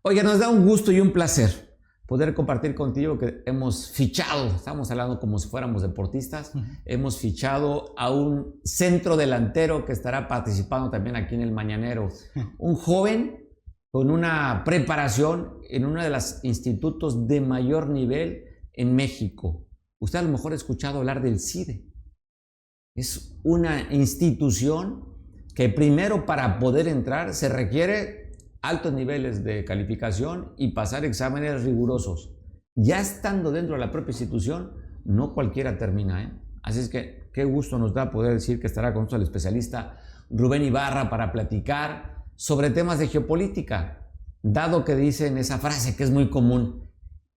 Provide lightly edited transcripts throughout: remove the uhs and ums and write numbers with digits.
Oye, nos da un gusto y un placer poder compartir contigo que hemos fichado, estamos hablando como si fuéramos deportistas, hemos fichado a un centro delantero que estará participando también aquí en el Mañanero. Un joven con una preparación en uno de los institutos de mayor nivel en México. Usted a lo mejor ha escuchado hablar del CIDE. Es una institución que primero para poder entrar se requiere altos niveles de calificación y pasar exámenes rigurosos. Ya estando dentro de la propia institución, no cualquiera termina, ¿eh? Así es que qué gusto nos da poder decir que estará con nosotros el especialista Rubén Ibarra para platicar sobre temas de geopolítica. Dado que dicen esa frase que es muy común,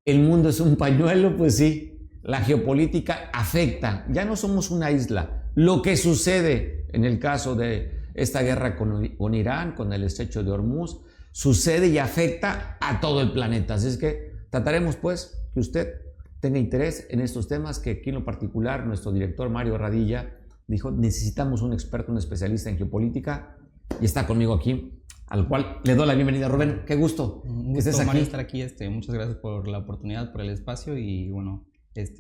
el mundo es un pañuelo, pues sí, la geopolítica afecta. Ya no somos una isla. Lo que sucede en el caso de esta guerra con Irán, con el estrecho de Hormuz, sucede y afecta a todo el planeta. Así es que trataremos pues que usted tenga interés en estos temas, que aquí en lo particular nuestro director Mario Radilla dijo necesitamos un experto, un especialista en geopolítica, y está conmigo aquí, al cual le doy la bienvenida. Rubén, qué gusto, que estés aquí. Mario, estar aquí. Muchas gracias por la oportunidad, por el espacio y bueno,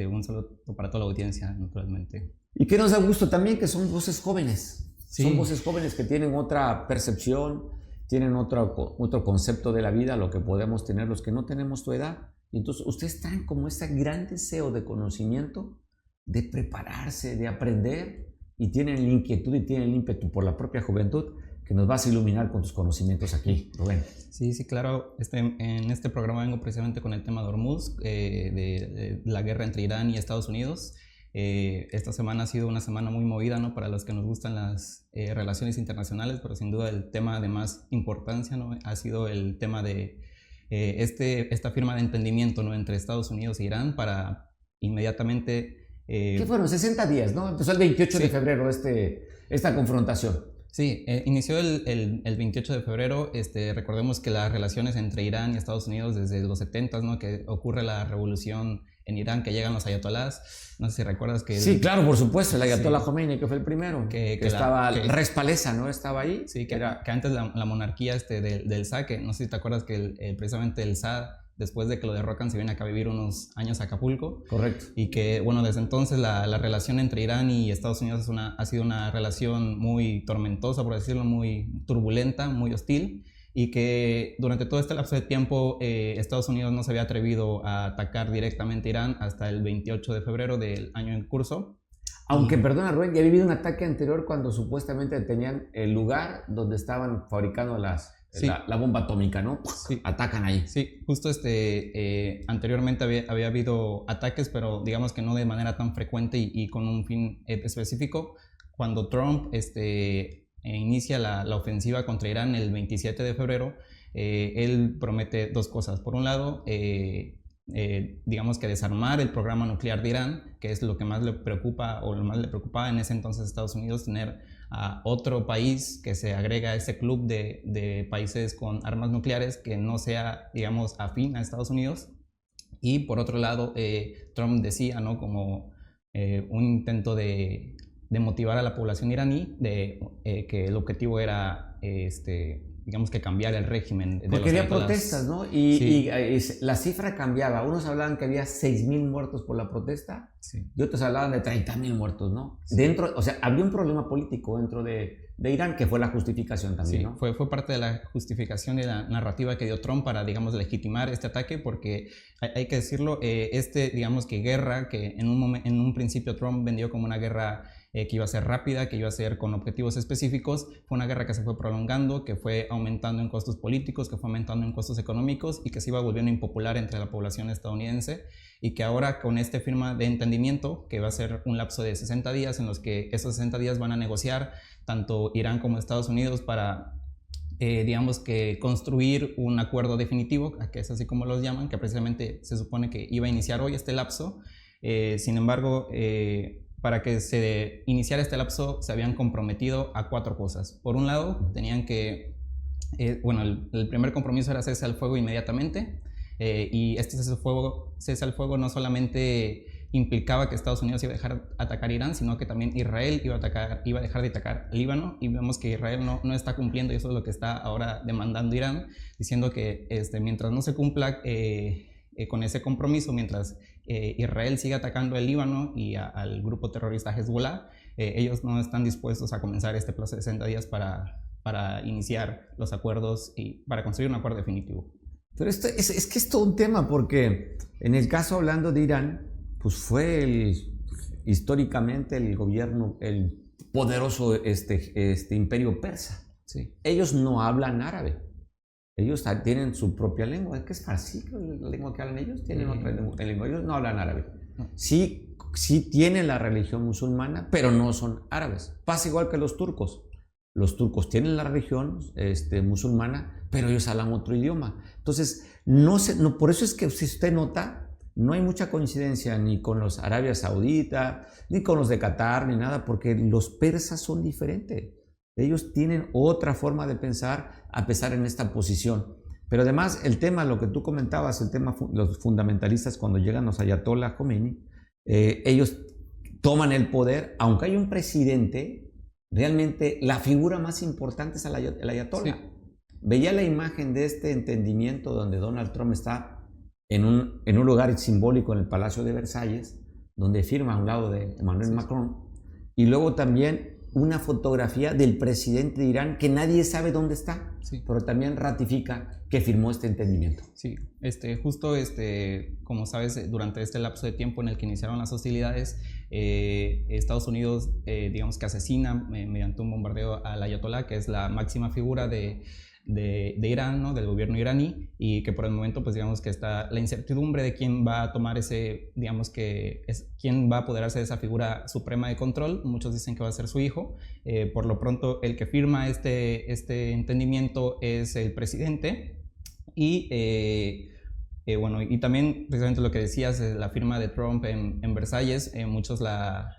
un saludo para toda la audiencia, naturalmente. Y que nos da gusto también que son voces jóvenes. Sí. Son voces jóvenes que tienen otra percepción, tienen otro concepto de la vida, lo que podemos tener los que no tenemos tu edad. Y entonces ustedes traen como ese gran deseo de conocimiento, de prepararse, de aprender, y tienen la inquietud y tienen el ímpetu por la propia juventud que nos vas a iluminar con tus conocimientos aquí, Rubén. Sí, claro. En este programa vengo precisamente con el tema de Hormuz, de la guerra entre Irán y Estados Unidos. Esta semana ha sido una semana muy movida, ¿no? Para los que nos gustan las relaciones internacionales, pero sin duda el tema de más importancia, ¿no? Ha sido el tema de esta firma de entendimiento, ¿no? Entre Estados Unidos e Irán para inmediatamente... ¿Qué fueron? 60 días, ¿no? Empezó el 28 de febrero esta confrontación. Sí, inició el 28 de febrero. Recordemos que las relaciones entre Irán y Estados Unidos desde los 70s, ¿no? Que ocurre la revolución en Irán, que llegan los ayatolás. No sé si recuerdas que... Sí, claro, por supuesto, el ayatolá Khomeini, que fue el primero. Que estaba Res Palesa, ¿no? Estaba ahí. Sí, que antes la monarquía del Shah, que no sé si te acuerdas que precisamente el Shah, después de que lo derrocan, se viene acá a vivir unos años a Acapulco. Correcto. Y que, bueno, desde entonces la relación entre Irán y Estados Unidos ha sido una relación muy tormentosa, por decirlo, muy turbulenta, muy hostil. Y que durante todo este lapso de tiempo Estados Unidos no se había atrevido a atacar directamente a Irán hasta el 28 de febrero del año en curso. Aunque, perdona Rubén, ya había habido un ataque anterior cuando supuestamente tenían el lugar donde estaban fabricando la bomba atómica, ¿no? Sí. Atacan ahí. Sí, justo anteriormente había habido ataques, pero digamos que no de manera tan frecuente y con un fin específico. Cuando Trump inicia la ofensiva contra Irán el 27 de febrero, él promete dos cosas. Por un lado, digamos que desarmar el programa nuclear de Irán, que es lo que más le preocupa o lo más le preocupaba en ese entonces a Estados Unidos, tener a otro país que se agrega a ese club de países con armas nucleares que no sea, digamos, afín a Estados Unidos. Y por otro lado, Trump decía, ¿no? Como un intento de motivar a la población iraní, que el objetivo era, digamos que cambiar el régimen. Porque había protestas, ¿no? Y la cifra cambiaba. Unos hablaban que había 6,000 muertos por la protesta, y otros hablaban de 30,000 muertos, ¿no? Sí. O sea, había un problema político dentro de Irán, que fue la justificación también, sí, ¿no? Fue parte de la justificación y la narrativa que dio Trump para, digamos, legitimar este ataque, porque hay que decirlo, digamos que guerra, que en un principio Trump vendió como una guerra que iba a ser rápida, que iba a ser con objetivos específicos, fue una guerra que se fue prolongando, que fue aumentando en costos políticos, que fue aumentando en costos económicos y que se iba volviendo impopular entre la población estadounidense, y que ahora con esta firma de entendimiento, que va a ser un lapso de 60 días en los que esos 60 días van a negociar tanto Irán como Estados Unidos para digamos que construir un acuerdo definitivo, que es así como los llaman, que precisamente se supone que iba a iniciar hoy este lapso. Sin embargo, para que se iniciara este lapso se habían comprometido a 4 cosas. Por un lado, tenían que, el primer compromiso era cese al fuego inmediatamente, y este cese al fuego no solamente implicaba que Estados Unidos iba a dejar de atacar Irán, sino que también Israel iba a dejar de atacar Líbano, y vemos que Israel no está cumpliendo, y eso es lo que está ahora demandando Irán, diciendo que mientras no se cumpla con ese compromiso, mientras Israel siga atacando el Líbano y al grupo terrorista Hezbollah, ellos no están dispuestos a comenzar este plazo de 60 días para iniciar los acuerdos y para construir un acuerdo definitivo. Pero esto es que es todo un tema, porque en el caso hablando de Irán, pues fue históricamente el gobierno, el poderoso imperio persa. Sí. Ellos no hablan árabe. Ellos tienen su propia lengua. Es que es farsi, la lengua que hablan ellos. Tienen otra lengua. Ellos no hablan árabe. No. Sí tienen la religión musulmana, pero no son árabes. Pasa igual que los turcos. Los turcos tienen la religión musulmana, pero ellos hablan otro idioma. Entonces, por eso es que si usted nota, no hay mucha coincidencia ni con los Arabia Saudita, ni con los de Qatar, ni nada, porque los persas son diferentes. Ellos tienen otra forma de pensar a pesar en esta posición. Pero además, el tema, lo que tú comentabas, el tema, los fundamentalistas cuando llegan los ayatollah Khomeini, ellos toman el poder, aunque hay un presidente, realmente la figura más importante es el ayatollah. Sí. Veía la imagen de este entendimiento donde Donald Trump está en un lugar simbólico en el Palacio de Versalles, donde firma a un lado de Emmanuel Macron, y luego también una fotografía del presidente de Irán que nadie sabe dónde está, sí, pero también ratifica que firmó este entendimiento. Sí, justo como sabes, durante este lapso de tiempo en el que iniciaron las hostilidades, Estados Unidos, digamos que asesina mediante un bombardeo al ayatolá, que es la máxima figura de Irán, ¿no? Del gobierno iraní, y que por el momento, pues digamos que está la incertidumbre de quién va a tomar quién va a apoderarse de esa figura suprema de control. Muchos dicen que va a ser su hijo. Por lo pronto, el que firma este entendimiento es el presidente, y bueno, y también precisamente lo que decías, la firma de Trump en Versalles, muchos la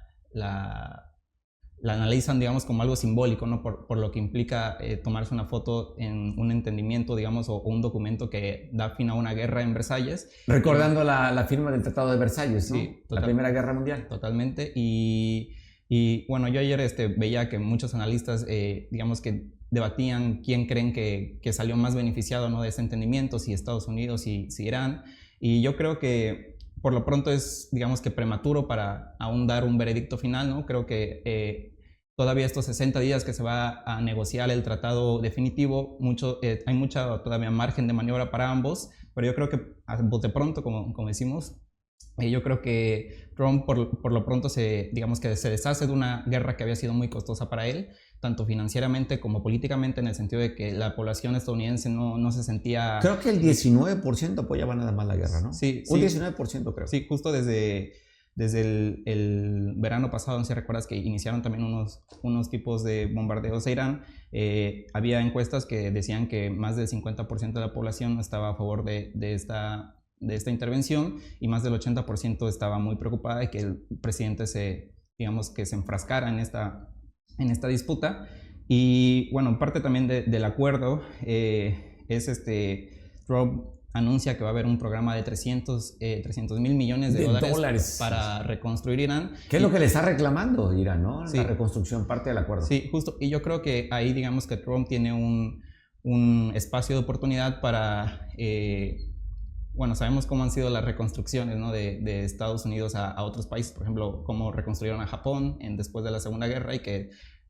analizan, digamos, como algo simbólico, ¿no? Por lo que implica tomarse una foto en un entendimiento, digamos, o un documento que da fin a una guerra en Versalles. Recordando la firma del Tratado de Versalles, ¿no? Sí, la Primera Guerra Mundial. Totalmente. Y bueno, yo ayer veía que muchos analistas, digamos, que debatían quién creen que salió más beneficiado, ¿no? De ese entendimiento, si Estados Unidos y si Irán. Y yo creo que por lo pronto es, digamos, que prematuro para aún dar un veredicto final, ¿no? Creo que todavía estos 60 días que se va a negociar el tratado definitivo, hay mucha todavía margen de maniobra para ambos, pero yo creo que a bote pronto, como decimos, yo creo que Trump por lo pronto digamos que se deshace de una guerra que había sido muy costosa para él, tanto financieramente como políticamente, en el sentido de que la población estadounidense no se sentía... Creo que el 19% apoyaba nada más la guerra, ¿no? Sí. Un 19% creo. Sí, justo desde el verano pasado, si recuerdas que iniciaron también unos tipos de bombardeos a Irán, había encuestas que decían que más del 50% de la población estaba a favor de esta intervención, y más del 80% estaba muy preocupada de que el presidente digamos que se enfrascara en esta disputa. Y bueno, parte también del acuerdo es Trump anuncia que va a haber un programa de 300 mil millones de dólares para reconstruir Irán. ¿Qué es lo que le está reclamando Irán, no? Sí. La reconstrucción, parte del acuerdo. Sí, justo. Y yo creo que ahí, digamos que Trump tiene un espacio de oportunidad para... bueno, sabemos cómo han sido las reconstrucciones, ¿no? de Estados Unidos a otros países, por ejemplo, cómo reconstruyeron a Japón después de la Segunda Guerra, y que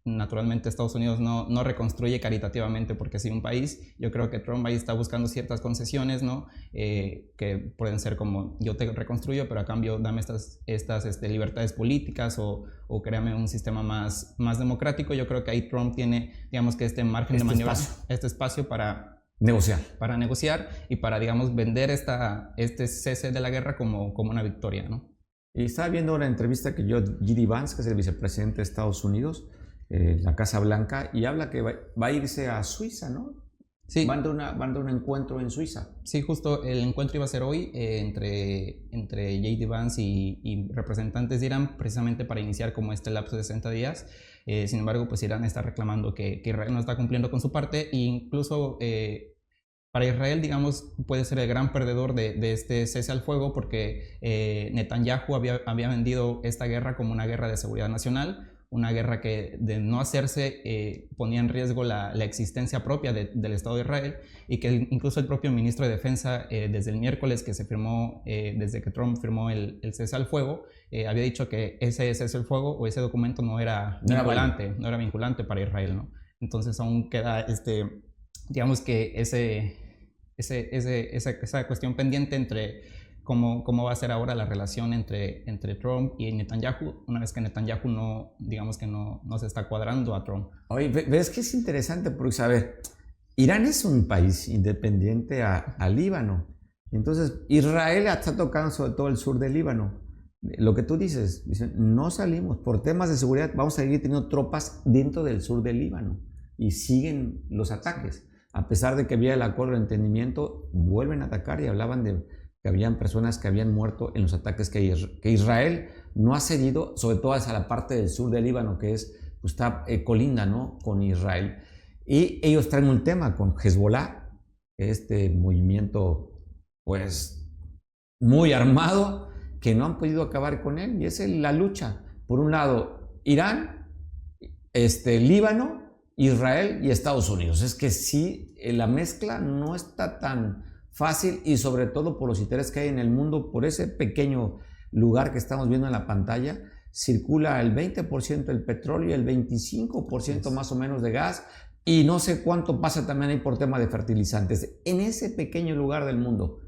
naturalmente Estados Unidos no reconstruye caritativamente porque es un país. Yo creo que Trump ahí está buscando ciertas concesiones, ¿no? Que pueden ser como: yo te reconstruyo, pero a cambio dame estas libertades políticas, o créame un sistema más democrático. Yo creo que ahí Trump tiene, digamos que este margen de maniobra, este espacio para negociar y para, digamos, vender este cese de la guerra como una victoria, ¿no? Y estaba viendo una entrevista que dio J.D. Vance, que es el vicepresidente de Estados Unidos, la Casa Blanca, y habla que va a irse a Suiza, ¿no? Sí. Van de un encuentro en Suiza. Sí, justo el encuentro iba a ser hoy entre J.D. Vance y representantes de Irán, precisamente para iniciar como este lapso de 60 días. Sin embargo, pues Irán está reclamando que Israel no está cumpliendo con su parte, e incluso Para Israel, digamos, puede ser el gran perdedor de este cese al fuego porque Netanyahu había vendido esta guerra como una guerra de seguridad nacional, una guerra que de no hacerse ponía en riesgo la existencia propia del Estado de Israel, y que incluso el propio ministro de Defensa desde el miércoles que se firmó, desde que Trump firmó el cese al fuego, había dicho que ese cese al fuego o ese documento no era vinculante para Israel, ¿no? Entonces aún queda digamos que esa cuestión pendiente entre cómo va a ser ahora la relación entre Trump y Netanyahu, una vez que Netanyahu no se está cuadrando a Trump. Oye, ves que es interesante porque, a ver, Irán es un país independiente a Líbano. Entonces, Israel está tocando sobre todo el sur del Líbano. Lo que tú dices, dicen, no salimos, por temas de seguridad vamos a seguir teniendo tropas dentro del sur del Líbano y siguen los ataques. A pesar de que había el acuerdo de entendimiento, vuelven a atacar y hablaban de que habían personas que habían muerto en los ataques que Israel no ha cedido, sobre todo hacia la parte del sur del Líbano, que está colinda, ¿no?, con Israel. Y ellos traen un tema con Hezbollah, este movimiento pues muy armado, que no han podido acabar con él, y esa es la lucha. Por un lado, Irán, Líbano, Israel y Estados Unidos. Es que sí, la mezcla no está tan fácil, y sobre todo por los intereses que hay en el mundo, por ese pequeño lugar que estamos viendo en la pantalla, circula el 20% del petróleo y el 25% más o menos de gas, y no sé cuánto pasa también ahí por tema de fertilizantes, en ese pequeño lugar del mundo.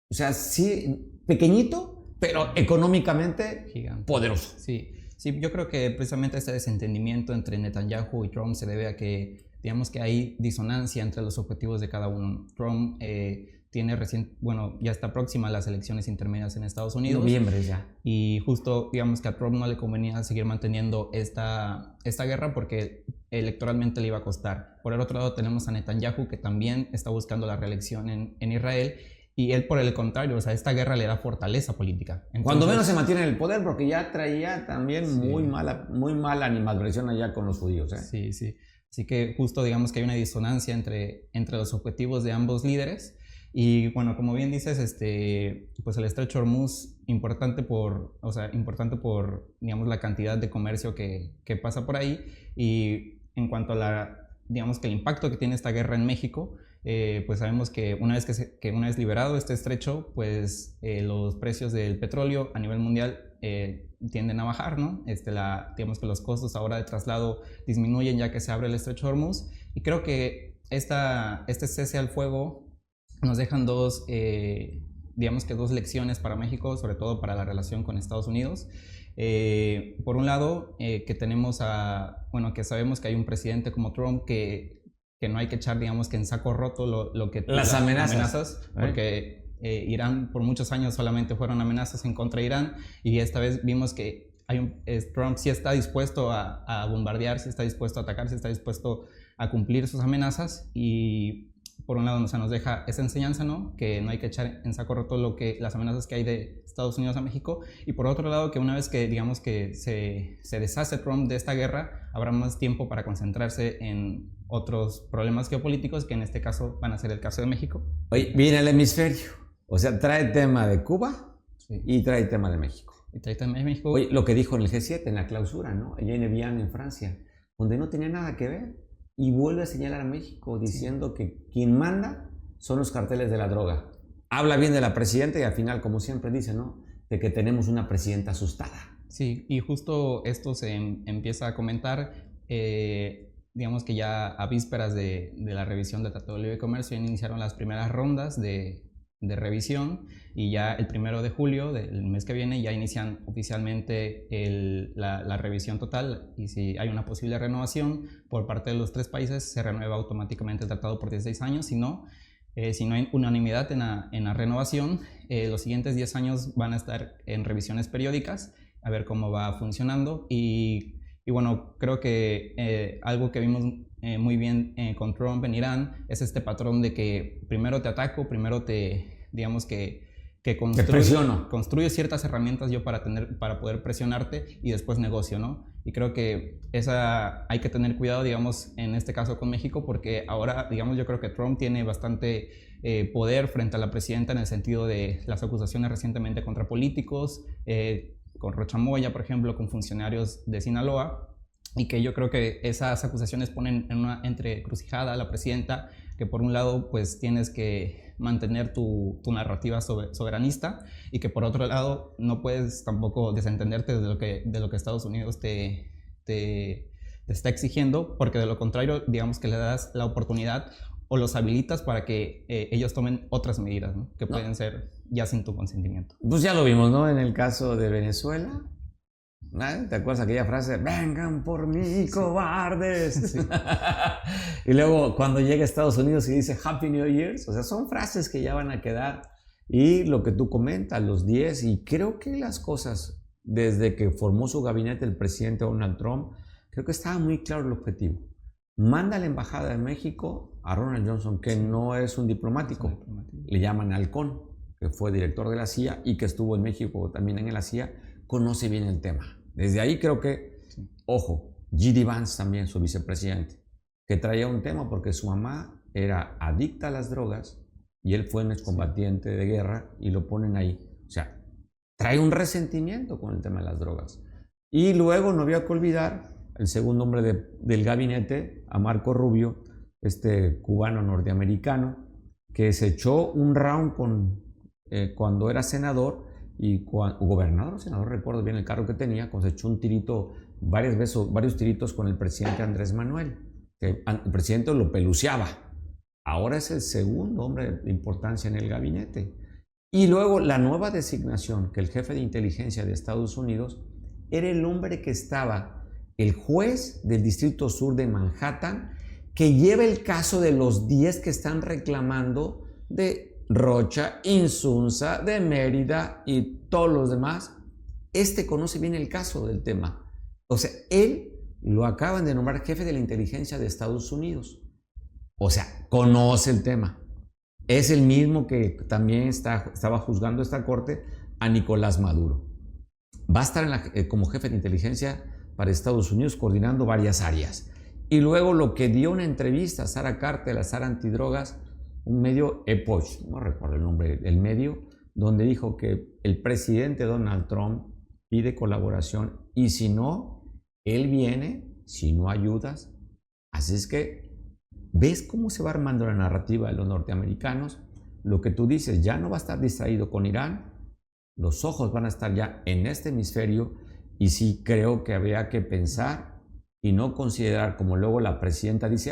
O sea, sí, pequeñito, pero económicamente gigante, poderoso. Sí, yo creo que precisamente este desentendimiento entre Netanyahu y Trump se debe a que, digamos que hay disonancia entre los objetivos de cada uno. Trump ya está próxima a las elecciones intermedias en Estados Unidos. Noviembre ya. Y justo, digamos que a Trump no le convenía seguir manteniendo esta guerra porque electoralmente le iba a costar. Por el otro lado tenemos a Netanyahu, que también está buscando la reelección en Israel, y él, por el contrario, o sea, esta guerra le da fortaleza política. Entonces, cuando menos se mantiene en el poder, porque ya traía también muy mala animadversión allá con los judíos, ¿eh? Sí. Así que justo digamos que hay una disonancia entre los objetivos de ambos líderes. Y bueno, como bien dices, pues el estrecho Hormuz, importante por, digamos, la cantidad de comercio que pasa por ahí. Y en cuanto a digamos que el impacto que tiene esta guerra en México, pues sabemos que una vez liberado este estrecho, pues los precios del petróleo a nivel mundial tienden a bajar, ¿no? Digamos que los costos ahora de traslado disminuyen ya que se abre el estrecho de Hormuz, y creo que este cese al fuego nos dejan dos lecciones para México, sobre todo para la relación con Estados Unidos. Por un lado, que sabemos que hay un presidente como Trump que no hay que echar, digamos, que en saco roto las amenazas. Porque Irán por muchos años solamente fueron amenazas en contra de Irán, y esta vez vimos que Trump sí está dispuesto a bombardear, sí está dispuesto a atacar, sí está dispuesto a cumplir sus amenazas. Y por un lado nos deja esa enseñanza, ¿no?, que no hay que echar en saco roto las amenazas que hay de Estados Unidos a México, y por otro lado que una vez que digamos que se deshace Trump de esta guerra, habrá más tiempo para concentrarse en otros problemas geopolíticos, que en este caso van a ser el caso de México. Oye, viene el hemisferio, o sea, trae tema de Cuba, sí, y trae tema de México. Oye, lo que dijo en el G7, en la clausura, ¿no?, allá en Evian, en Francia, donde no tenía nada que ver. Y vuelve a señalar a México diciendo que quien manda son los carteles de la droga. Habla bien de la presidenta y al final, como siempre dice, ¿no?, de que tenemos una presidenta asustada. Sí, y justo esto se empieza a comentar, digamos que ya a vísperas de la revisión del Tratado de Libre Comercio iniciaron las primeras rondas de revisión, y ya el 1 de julio del mes que viene ya inician oficialmente la revisión total, y si hay una posible renovación por parte de los tres países, se renueva automáticamente el tratado por 16 años. Si no hay unanimidad en la renovación, los siguientes 10 años van a estar en revisiones periódicas a ver cómo va funcionando. Y bueno, creo que algo que vimos muy bien con Trump en Irán es este patrón de que primero te ataco, primero digamos que construyo ciertas herramientas yo para poder presionarte, y después negocio, ¿no? Y creo que hay que tener cuidado, digamos, en este caso con México, porque ahora, digamos, yo creo que Trump tiene bastante poder frente a la presidenta en el sentido de las acusaciones recientemente contra políticos, con Rocha Moya, por ejemplo, con funcionarios de Sinaloa, y que yo creo que esas acusaciones ponen en una entrecrucijada a la presidenta, que por un lado pues tienes que mantener tu narrativa soberanista, y que por otro lado no puedes tampoco desentenderte de lo que Estados Unidos te está exigiendo, porque de lo contrario, digamos que le das la oportunidad o los habilitas para que ellos tomen otras medidas, ¿no? Que pueden ser ya sin tu consentimiento. Pues ya lo vimos, ¿no? En el caso de Venezuela. ¿Te acuerdas aquella frase? Vengan por mí, cobardes. Sí. Y luego cuando llega a Estados Unidos y dice Happy New Year's, o sea, son frases que ya van a quedar. Y lo que tú comentas, los 10, y creo que las cosas, desde que formó su gabinete el presidente Donald Trump, creo que estaba muy claro el objetivo. Manda a la embajada de México a Ronald Johnson, que no es un diplomático, le llaman halcón, que fue director de la CIA y que estuvo en México también en la CIA, conoce bien el tema. Desde ahí creo que, ojo, J.D. Vance también, su vicepresidente, que traía un tema porque su mamá era adicta a las drogas y él fue un excombatiente de guerra y lo ponen ahí. O sea, trae un resentimiento con el tema de las drogas. Y luego no había que olvidar el segundo hombre del gabinete, a Marco Rubio, este cubano norteamericano, que se echó un round cuando era senador y gobernador o senador, recuerdo bien el cargo que tenía, cuando se echó un tirito, varios tiritos con el presidente Andrés Manuel, que el presidente lo peluceaba. Ahora es el segundo hombre de importancia en el gabinete. Y luego la nueva designación, que el jefe de inteligencia de Estados Unidos era el hombre que estaba, el juez del Distrito Sur de Manhattan, que lleva el caso de los 10 que están reclamando de Rocha, Insunza, de Mérida y todos los demás. Este conoce bien el caso del tema. O sea, él lo acaban de nombrar jefe de la inteligencia de Estados Unidos. O sea, conoce el tema. Es el mismo que también estaba juzgando esta corte a Nicolás Maduro. Va a estar como jefe de inteligencia para Estados Unidos coordinando varias áreas. Y luego lo que dio una entrevista a Sara Carter, a Sara Antidrogas, un medio Epoch, no recuerdo el nombre del medio, donde dijo que el presidente Donald Trump pide colaboración y si no, él viene, si no ayudas. Así es que, ¿ves cómo se va armando la narrativa de los norteamericanos? Lo que tú dices, ya no va a estar distraído con Irán, los ojos van a estar ya en este hemisferio. Y sí creo que habría que pensar y no considerar, como luego la presidenta dice,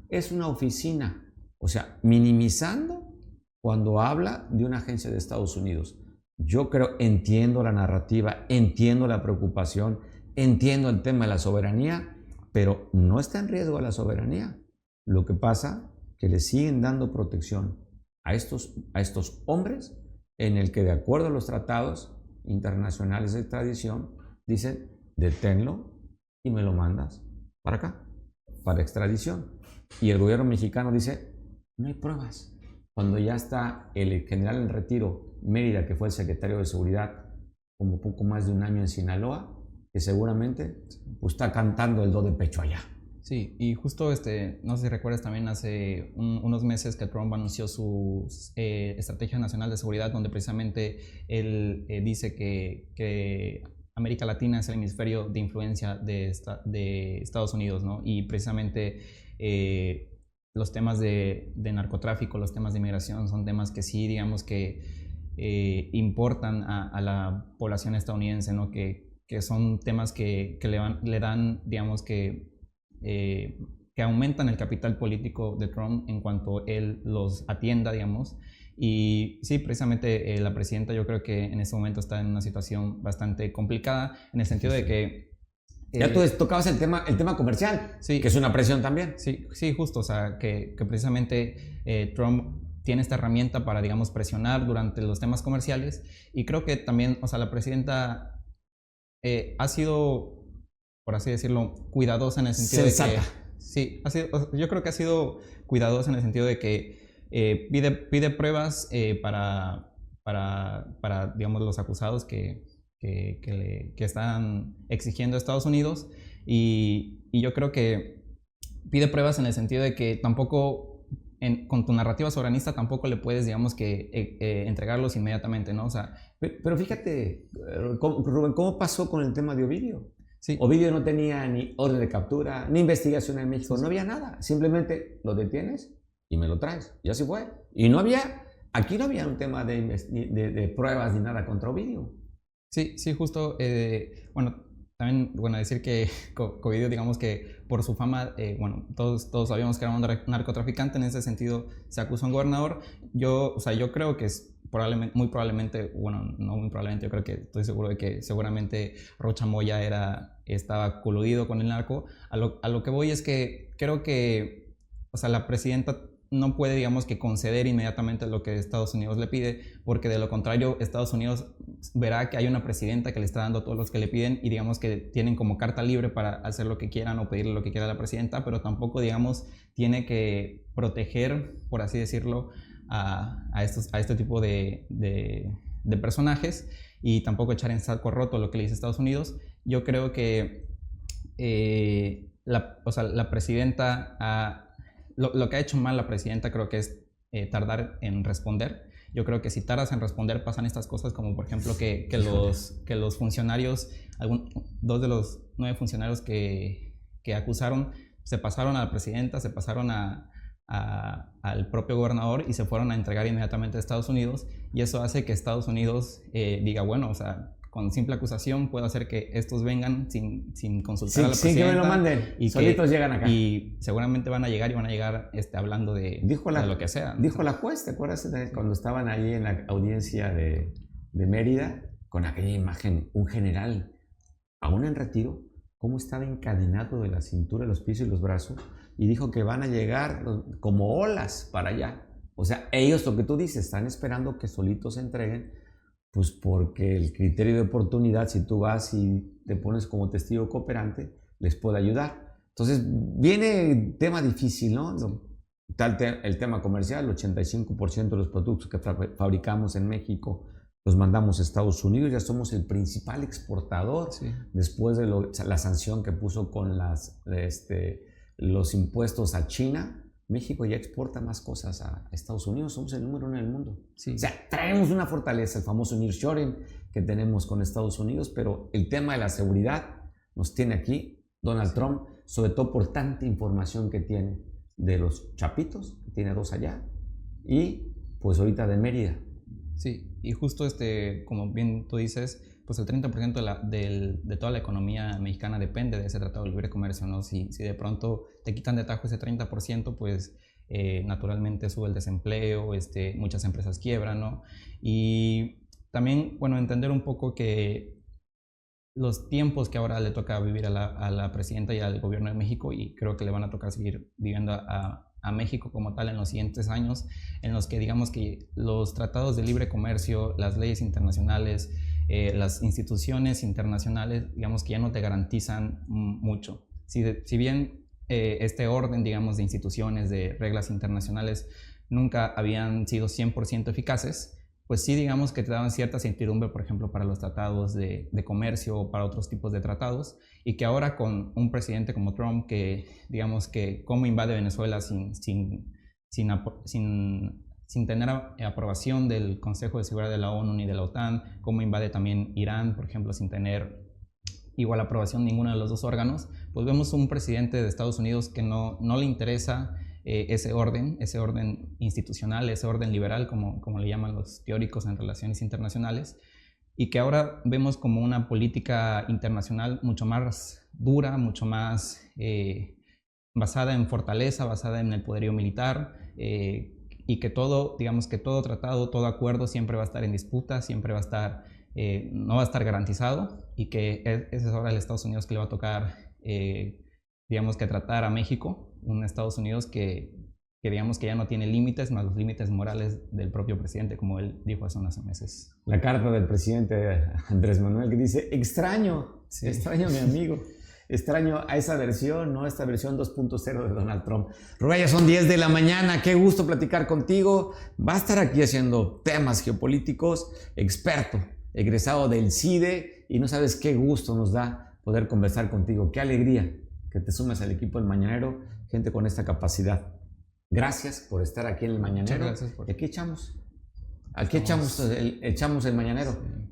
es una oficina. O sea, minimizando cuando habla de una agencia de Estados Unidos. Yo entiendo la narrativa, entiendo la preocupación, entiendo el tema de la soberanía, pero no está en riesgo la soberanía. Lo que pasa es que le siguen dando protección a estos hombres en el que, de acuerdo a los tratados internacionales de extradición, dicen, deténlo y me lo mandas para acá, para extradición. Y el gobierno mexicano dice, no hay pruebas. Cuando ya está el general en retiro, Mérida, que fue el secretario de Seguridad, como poco más de un año en Sinaloa, que seguramente pues, está cantando el do de pecho allá. Sí, y justo no sé si recuerdas también hace unos meses que Trump anunció su Estrategia Nacional de Seguridad, donde precisamente él dice que América Latina es el hemisferio de influencia de Estados Unidos, ¿no? Y precisamente los temas de narcotráfico, los temas de inmigración son temas que sí, digamos que importan a la población estadounidense, ¿no? Que son temas que le dan, digamos que aumentan el capital político de Trump en cuanto él los atienda, digamos. Y sí, precisamente la presidenta yo creo que en este momento está en una situación bastante complicada, en el sentido de que... ya tú tocabas el tema comercial, sí, que es una presión también. Sí, justo, o sea, que precisamente Trump tiene esta herramienta para, digamos, presionar durante los temas comerciales. Y creo que también, o sea, la presidenta ha sido, por así decirlo, cuidadosa en el sentido sensata. De que... Sí, yo creo que ha sido cuidadosa en el sentido de que pide pruebas para, digamos, los acusados que están exigiendo a Estados Unidos, y yo creo que pide pruebas en el sentido de que tampoco con tu narrativa soberanista tampoco le puedes, digamos que, entregarlos inmediatamente, ¿no? O sea, pero fíjate, Rubén, ¿cómo pasó con el tema de Ovidio? sí. Ovidio no tenía ni orden de captura, ni investigación en México, no había nada. Simplemente lo detienes y me lo traes. Y así fue. Y aquí no había un tema de pruebas ni nada contra Ovidio. Sí, sí, justo, bueno, también, bueno, decir que Ovidio, digamos que por su fama, bueno, todos sabíamos que era un narcotraficante, en ese sentido se acusó a un gobernador. O sea, yo creo que es muy probablemente, bueno, no muy probablemente, yo creo que estoy seguro de que seguramente Rocha Moya estaba coludido con el narco. A lo que voy es que creo que, o sea, la presidenta no puede, digamos, que conceder inmediatamente lo que Estados Unidos le pide, porque de lo contrario Estados Unidos verá que hay una presidenta que le está dando todos los que le piden y digamos que tienen como carta libre para hacer lo que quieran o pedirle lo que quiera a la presidenta, pero tampoco, digamos, tiene que proteger, por así decirlo, a este tipo de personajes, y tampoco echar en saco roto lo que le dice Estados Unidos. Yo creo que la presidenta lo que ha hecho mal la presidenta creo que es tardar en responder. Yo creo que si tardas en responder pasan estas cosas, como por ejemplo que los funcionarios, dos de los 9 funcionarios que acusaron, se pasaron a la presidenta, se pasaron al propio gobernador y se fueron a entregar inmediatamente a Estados Unidos, y eso hace que Estados Unidos diga, bueno, o sea, con simple acusación puedo hacer que estos vengan sin consultar a la presidenta. Sin que me lo manden, y solitos llegan acá. Y seguramente van a llegar hablando de lo que sea, ¿no? Dijo la juez, ¿te acuerdas cuando estaban ahí en la audiencia de Mérida? Con aquella imagen, un general, aún en retiro, cómo estaba encadenado de la cintura, los pies y los brazos, y dijo que van a llegar como olas para allá. O sea, ellos, lo que tú dices, están esperando que solitos se entreguen, pues porque el criterio de oportunidad, si tú vas y te pones como testigo cooperante, les puede ayudar. Entonces, viene tema difícil, ¿no? El tema comercial, el 85% de los productos que fabricamos en México los mandamos a Estados Unidos, ya somos el principal exportador, sí. Después de la sanción que puso con los impuestos a China. México ya exporta más cosas a Estados Unidos, somos el número 1 en el mundo. Sí. O sea, traemos una fortaleza, el famoso nearshoring que tenemos con Estados Unidos, pero el tema de la seguridad nos tiene aquí Donald Trump, sobre todo por tanta información que tiene de los chapitos, tiene 2 allá, y pues ahorita de Mérida. Sí, y justo como bien tú dices, pues el 30% de toda la economía mexicana depende de ese tratado de libre comercio, ¿no? Si de pronto te quitan de tajo ese 30%, pues naturalmente sube el desempleo, muchas empresas quiebran, ¿no? Y también, bueno, entender un poco que los tiempos que ahora le toca vivir a la presidenta y al gobierno de México, y creo que le van a tocar seguir viviendo a México como tal en los siguientes años, en los que digamos que los tratados de libre comercio, las leyes internacionales, las instituciones internacionales, digamos que ya no te garantizan mucho. Si bien este orden, digamos, de instituciones, de reglas internacionales nunca habían sido 100% eficaces, pues sí, digamos que te daban cierta certidumbre, por ejemplo, para los tratados de comercio o para otros tipos de tratados, y que ahora con un presidente como Trump, que digamos que cómo invade Venezuela sin tener aprobación del Consejo de Seguridad de la ONU ni de la OTAN, cómo invade también Irán, por ejemplo, sin tener igual aprobación ninguno de los 2 órganos, pues vemos un presidente de Estados Unidos que no le interesa ese orden institucional, ese orden liberal, como le llaman los teóricos en relaciones internacionales, y que ahora vemos como una política internacional mucho más dura, mucho más basada en fortaleza, basada en el poderío militar, y que digamos que todo tratado, todo acuerdo siempre va a estar en disputa, siempre va a estar, no va a estar garantizado, y que ese es ahora el Estados Unidos que le va a tocar, digamos que tratar a México, un Estados Unidos que digamos que ya no tiene límites más los límites morales del propio presidente, como él dijo hace unos meses. La carta del presidente Andrés Manuel que dice, extraño a mi amigo, extraño a esa versión, no esta versión 2.0 de Donald Trump. Rubén, ya son 10 de la mañana, qué gusto platicar contigo. Va a estar aquí haciendo temas geopolíticos, experto, egresado del CIDE, y no sabes qué gusto nos da poder conversar contigo, qué alegría que te sumes al equipo del Mañanero, gente con esta capacidad Gracias por estar aquí en el Mañanero. Muchas gracias Aquí echamos el Mañanero. Sí.